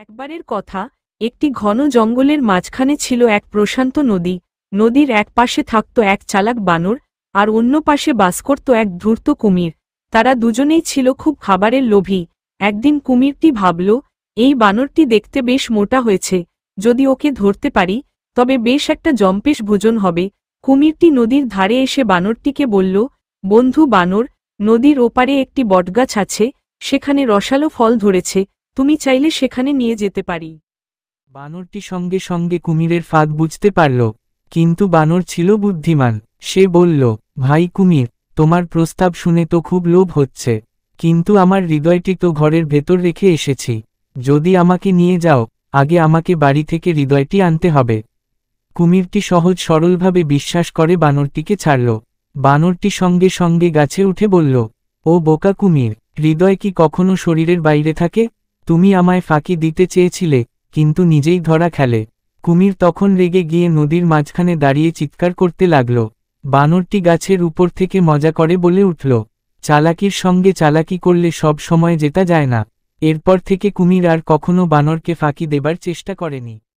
একবারের কথা, একটি ঘন জঙ্গলের মাঝখানে ছিল এক প্রশান্ত নদী। নদীর এক পাশে থাকত এক চালাক বানর, আর অন্য পাশে বাস করত এক ধূর্ত কুমির। তারা দুজনেই ছিল খুব খাবারের লোভী। একদিন কুমিরটি ভাবল, এই বানরটি দেখতে বেশ মোটা হয়েছে, যদি ওকে ধরতে পারি তবে বেশ একটা জম্পেশ ভোজন হবে। কুমিরটি নদীর ধারে এসে বানরটিকে বলল, বন্ধু বানর, নদীর ওপারে একটি বটগাছ আছে, সেখানে রসালো ফল ধরেছে, তুমি চাইলে সেখানে নিয়ে যেতে পারি। বানরটি সঙ্গে সঙ্গে কুমিরের ফাঁদ বুঝতে পারল, কিন্তু বানর ছিল বুদ্ধিমান। সে বলল, ভাই কুমির, তোমার প্রস্তাব শুনে তো খুব লোভ হচ্ছে, কিন্তু আমার হৃদয়টি তো ঘরের ভেতর রেখে এসেছি। যদি আমাকে নিয়ে যাও, আগে আমাকে বাড়ি থেকে হৃদয়টি আনতে হবে। কুমিরটি সহজ সরলভাবে বিশ্বাস করে বানরটিকে ছাড়ল। বানরটি সঙ্গে সঙ্গে গাছে উঠে বলল, ও বোকা কুমির, হৃদয় কি কখনো শরীরের বাইরে থাকে? তুমি আমায় ফাঁকি দিতে চেয়েছিলে, কিন্তু নিজেই ধরা খেলে। কুমির তখন রেগে গিয়ে নদীর মাঝখানে দাঁড়িয়ে চিৎকার করতে লাগল। বানরটি গাছের উপর থেকে মজা করে বলে উঠল, চালাকির সঙ্গে চালাকি করলে সব সময় জেতা যায় না। এরপর থেকে কুমির আর কখনো বানরকে ফাঁকি দেবার চেষ্টা করেনি।